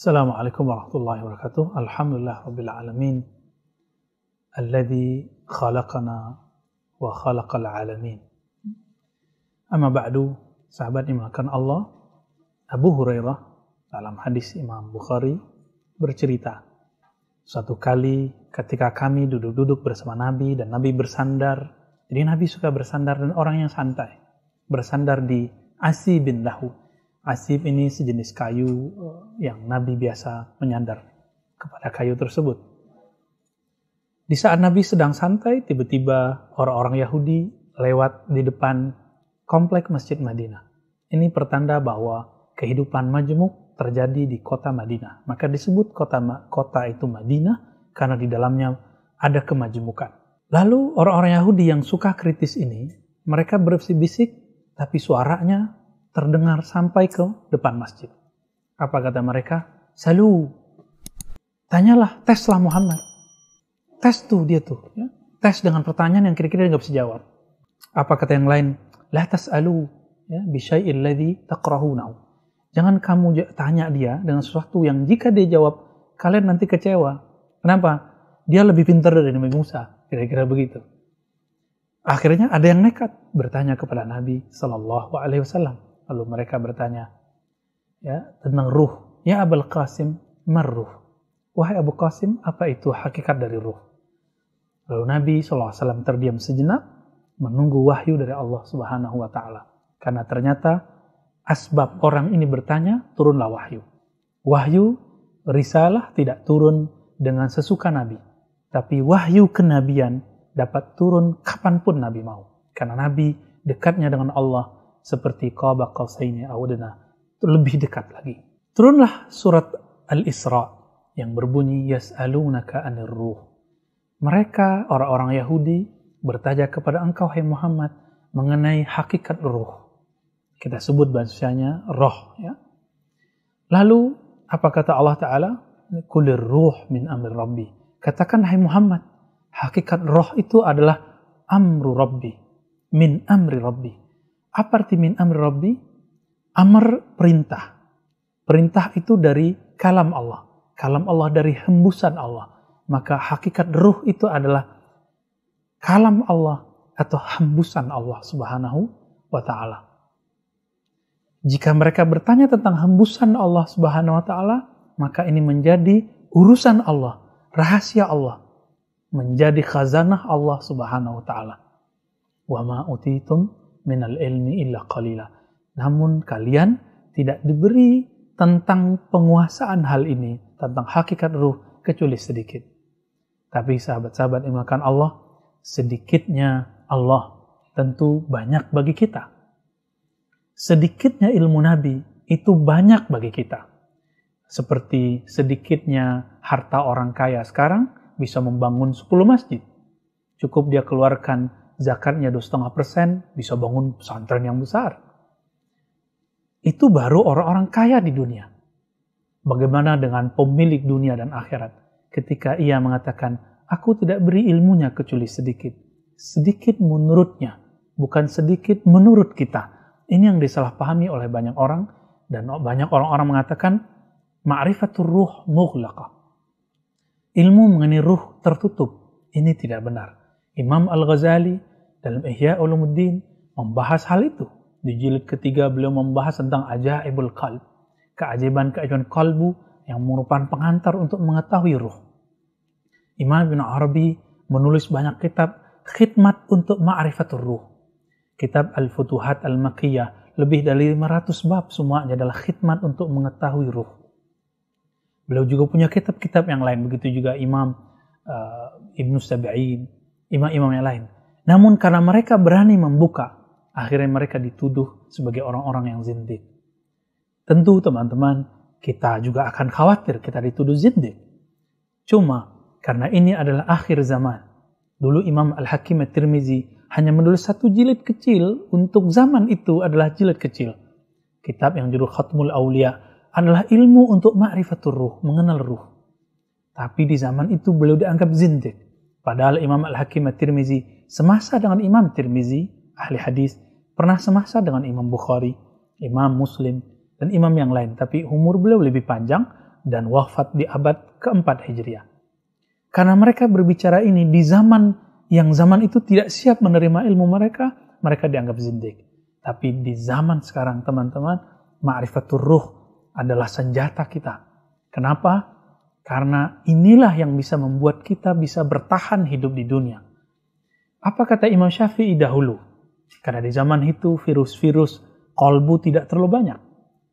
Assalamualaikum warahmatullahi wabarakatuh. Alhamdulillah rabbil alamin. Alladzi khalaqana wa khalaqal alamin. Amma ba'du, sahabat dimulakan Allah. Abu Hurairah dalam hadis Imam Bukhari bercerita, suatu kali ketika kami duduk-duduk bersama Nabi dan Nabi bersandar. Jadi Nabi suka bersandar dan orang yang santai. Bersandar di asibin lahu. Asib ini sejenis kayu yang Nabi biasa menyandar kepada kayu tersebut. Di saat Nabi sedang santai, tiba-tiba orang-orang Yahudi lewat di depan komplek Masjid Madinah. Ini pertanda bahwa kehidupan majmuk terjadi di kota Madinah. Maka disebut kota itu Madinah karena di dalamnya ada kemajmukan. Lalu orang-orang Yahudi yang suka kritis ini, mereka berbisik, tapi suaranya terdengar sampai ke depan masjid. Apa kata mereka? Salu. Tanyalah, teslah Muhammad. Tes tuh dia tuh. Ya. Tes dengan pertanyaan yang kira-kira dia gak bisa jawab. Apa kata yang lain? La tas'alu ya, bisyai'il ladzi takrahunahu. Jangan kamu tanya dia dengan sesuatu yang jika dia jawab, kalian nanti kecewa. Kenapa? Dia lebih pintar dari Nabi Musa. Kira-kira begitu. Akhirnya ada yang nekat bertanya kepada Nabi Sallallahu Alaihi Wasallam. Lalu mereka bertanya ya, tentang ruh. Ya Abul Qasim, marruh. Wahai Abu Qasim, apa itu hakikat dari ruh? Lalu Nabi SAW terdiam sejenak, menunggu wahyu dari Allah Subhanahu Wa Taala. Karena ternyata asbab orang ini bertanya, turunlah wahyu. Wahyu, risalah tidak turun dengan sesuka Nabi. Tapi wahyu kenabian dapat turun kapanpun Nabi mau. Karena Nabi dekatnya dengan Allah seperti qaba qausaini aw adna, lebih dekat lagi. Turunlah surat Al-Isra yang berbunyi yas'alunaka 'anir ruh. Mereka orang-orang Yahudi bertanya kepada engkau hai Muhammad mengenai hakikat ruh. Kita sebut bahasanya roh ya. Lalu apa kata Allah Taala? Qulir ruh min amri rabbi. Katakan hai Muhammad, hakikat roh itu adalah amru rabbi, min amri rabbi. Apa arti min amri rabbi? Amr perintah. Perintah itu dari kalam Allah. Kalam Allah dari hembusan Allah. Maka hakikat ruh itu adalah kalam Allah atau hembusan Allah Subhanahu wa Ta'ala. Jika mereka bertanya tentang hembusan Allah Subhanahu wa Ta'ala, maka ini menjadi urusan Allah, rahasia Allah, menjadi khazanah Allah Subhanahu wa Ta'ala. Wa ma utitum minal ilmi illa qalila. Namun kalian tidak diberi tentang penguasaan hal ini, tentang hakikat ruh, kecuali sedikit. Tapi sahabat-sahabat yang dimuliakan Allah, sedikitnya Allah tentu banyak bagi kita. Sedikitnya ilmu Nabi itu banyak bagi kita. Seperti sedikitnya harta orang kaya sekarang bisa membangun 10 masjid. Cukup dia keluarkan zakatnya 2,5%, bisa bangun pesantren yang besar. Itu baru orang-orang kaya di dunia. Bagaimana dengan pemilik dunia dan akhirat? Ketika ia mengatakan, aku tidak beri ilmunya kecuali sedikit. Sedikit menurutnya, bukan sedikit menurut kita. Ini yang disalahpahami oleh banyak orang, dan banyak orang-orang mengatakan, ma'rifatur ruh mughlaqah. Ilmu mengenai ruh tertutup. Ini tidak benar. Imam Al-Ghazali dalam Ihya Ulumuddin membahas hal itu. Di jilid ketiga beliau membahas tentang ajaibul qalb, keajaiban-keajaiban kalbu yang merupakan pengantar untuk mengetahui ruh. Imam Ibn Arabi menulis banyak kitab khidmat untuk ma'rifatul ruh. Kitab Al-Futuhat Al-Makkiyah, lebih dari 500 bab semuanya adalah khidmat untuk mengetahui ruh. Beliau juga punya kitab-kitab yang lain, begitu juga Imam Ibn Sab'in, imam-imam yang lain. Namun karena mereka berani membuka, akhirnya mereka dituduh sebagai orang-orang yang zindik. Tentu teman-teman, kita juga akan khawatir kita dituduh zindik. Cuma karena ini adalah akhir zaman. Dulu Imam Al-Hakim At-Tirmizi hanya menulis 1 jilid kecil, untuk zaman itu adalah jilid kecil. Kitab yang judul Khatmul Aulia adalah ilmu untuk ma'rifatul ruh, mengenal ruh. Tapi di zaman itu beliau dianggap zindik. Padahal Imam Al-Hakim At-Tirmizi semasa dengan Imam Tirmizi, ahli hadis, pernah semasa dengan Imam Bukhari, Imam Muslim, dan imam yang lain. Tapi umur beliau lebih panjang, dan wafat di abad keempat Hijriah. Karena mereka berbicara ini di zaman yang zaman itu tidak siap menerima ilmu mereka dianggap zindik. Tapi di zaman sekarang teman-teman, ma'rifatul ruh adalah senjata kita. Kenapa? Karena inilah yang bisa membuat kita bisa bertahan hidup di dunia. Apa kata Imam Syafi'i dahulu? Karena di zaman itu virus-virus qalbu tidak terlalu banyak.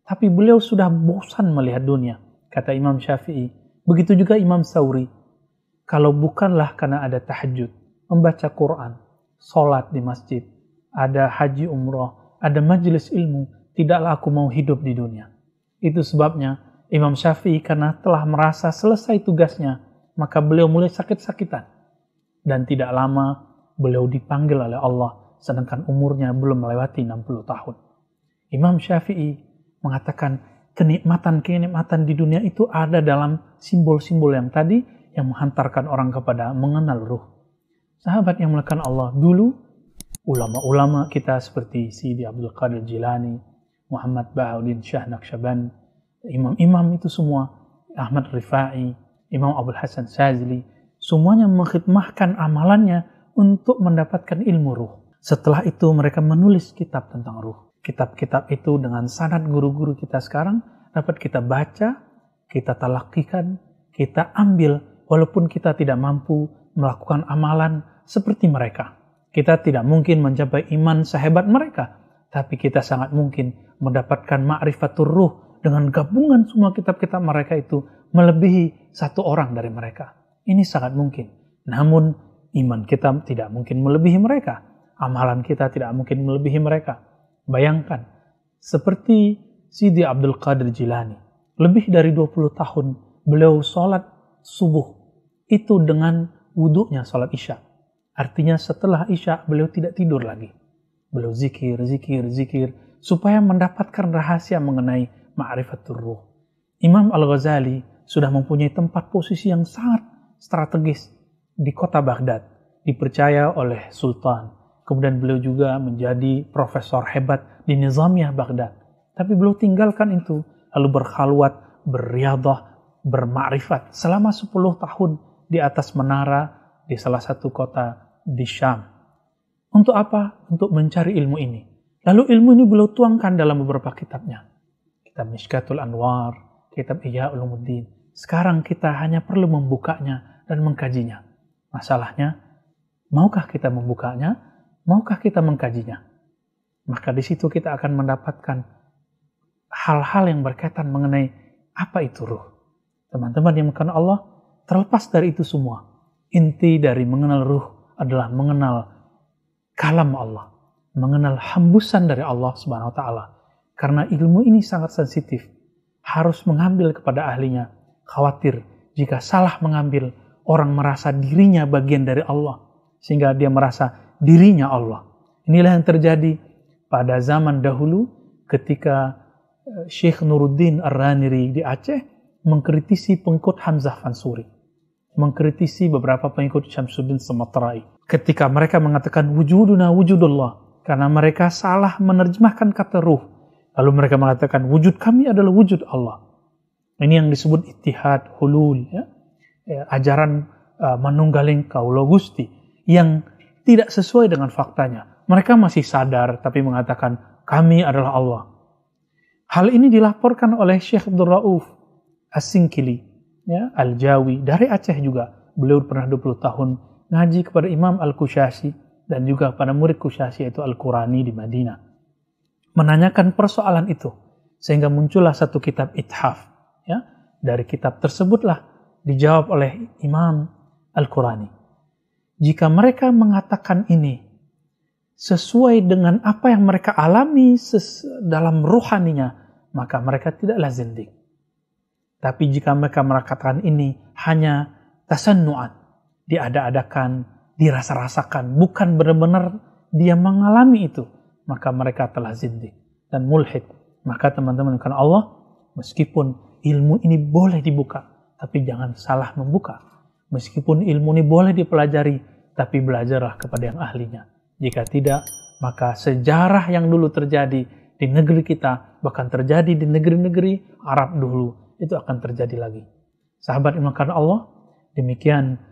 Tapi beliau sudah bosan melihat dunia. Kata Imam Syafi'i. Begitu juga Imam Tsauri. Kalau bukanlah karena ada tahajud, membaca Quran, sholat di masjid, ada haji umroh, ada majelis ilmu, tidaklah aku mau hidup di dunia. Itu sebabnya Imam Syafi'i karena telah merasa selesai tugasnya, maka beliau mulai sakit-sakitan. Dan tidak lama beliau dipanggil oleh Allah, sedangkan umurnya belum melewati 60 tahun. Imam Syafi'i mengatakan kenikmatan-kenikmatan di dunia itu ada dalam simbol-simbol yang tadi, yang menghantarkan orang kepada mengenal ruh. Sahabat yang melakukan Allah, dulu ulama-ulama kita seperti Sidi Abdul Qadir Jilani, Muhammad Bahauddin Shah Naqsyabandi, imam-imam itu semua, Ahmad Rifai, Imam Abdul Hasan Shazili, semuanya mengkhidmahkan amalannya untuk mendapatkan ilmu ruh. Setelah itu mereka menulis kitab tentang ruh. Kitab-kitab itu dengan sanad guru-guru kita sekarang dapat kita baca, kita talakikan, kita ambil, walaupun kita tidak mampu melakukan amalan seperti mereka. Kita tidak mungkin mencapai iman sehebat mereka, tapi kita sangat mungkin mendapatkan ma'rifatul ruh dengan gabungan semua kitab-kitab mereka itu melebihi satu orang dari mereka. Ini sangat mungkin. Namun iman kita tidak mungkin melebihi mereka. Amalan kita tidak mungkin melebihi mereka. Bayangkan, seperti Sidi Abdul Qadir Jilani, lebih dari 20 tahun beliau sholat subuh itu dengan wudhunya sholat isya. Artinya setelah isya beliau tidak tidur lagi. Beliau zikir supaya mendapatkan rahasia mengenai ma'rifatul ruh. Imam Al-Ghazali sudah mempunyai tempat posisi yang sangat strategis di kota Baghdad, dipercaya oleh Sultan. Kemudian beliau juga menjadi profesor hebat di Nizamiyah Baghdad. Tapi beliau tinggalkan itu, lalu berkhalwat, berriyadah, bermakrifat selama 10 tahun di atas menara di salah satu kota di Syam. Untuk apa? Untuk mencari ilmu ini. Lalu ilmu ini beliau tuangkan dalam beberapa kitabnya. Kitab Mishkatul Anwar, kitab Ihya Ulumuddin. Sekarang kita hanya perlu membukanya dan mengkajinya. Masalahnya, maukah kita membukanya? Maukah kita mengkajinya? Maka di situ kita akan mendapatkan hal-hal yang berkaitan mengenai apa itu ruh. Teman-teman yang mengenal Allah, terlepas dari itu semua, inti dari mengenal ruh adalah mengenal kalam Allah, mengenal hembusan dari Allah Subhanahu wa taala. Karena ilmu ini sangat sensitif, harus mengambil kepada ahlinya. Khawatir jika salah mengambil, orang merasa dirinya bagian dari Allah, sehingga dia merasa dirinya Allah. Inilah yang terjadi pada zaman dahulu ketika Syekh Nuruddin Ar-Raniri di Aceh mengkritisi pengikut Hamzah Fansuri, mengkritisi beberapa pengikut Syamsuddin Sumatrai ketika mereka mengatakan wujuduna wujudullah, karena mereka salah menerjemahkan kata ruh. Lalu mereka mengatakan wujud kami adalah wujud Allah. Ini yang disebut ittihad hulul, ajaran manunggaling Kaulo Gusti yang tidak sesuai dengan faktanya. Mereka masih sadar tapi mengatakan kami adalah Allah. Hal ini dilaporkan oleh Syekh Abdul Rauf As-Sinkili, Al-Jawi, dari Aceh juga. Beliau pernah 20 tahun ngaji kepada Imam Al-Kushashi dan juga pada murid Kushashi yaitu Al-Qurani di Madinah. Menanyakan persoalan itu sehingga muncullah satu kitab Ithaf. Dari kitab tersebutlah dijawab oleh Imam Al-Qurani. Jika mereka mengatakan ini sesuai dengan apa yang mereka alami dalam ruhaninya, maka mereka tidaklah zindik. Tapi jika mereka mengatakan ini hanya tasannu'an, diada-adakan, dirasa-rasakan, bukan benar-benar dia mengalami itu, maka mereka telah zindik dan mulhid. Maka teman-teman karena Allah, meskipun ilmu ini boleh dibuka, tapi jangan salah membuka. Meskipun ilmu ini boleh dipelajari, tapi belajarlah kepada yang ahlinya. Jika tidak, maka sejarah yang dulu terjadi di negeri kita, bahkan terjadi di negeri-negeri Arab dulu, itu akan terjadi lagi. Sahabat yang dimuliakan Allah, demikian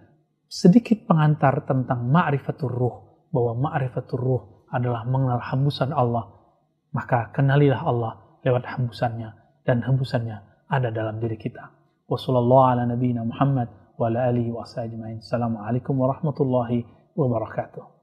sedikit pengantar tentang ma'rifatur ruh, bahwa ma'rifatur ruh adalah mengenal hembusan Allah. Maka kenalilah Allah lewat hembusannya, dan hembusannya ada dalam diri kita. Wassallallahu ala nabiyina Muhammad wa ala alihi wa sahbihi ajma'in. Assalamualaikum warahmatullahi wabarakatuh.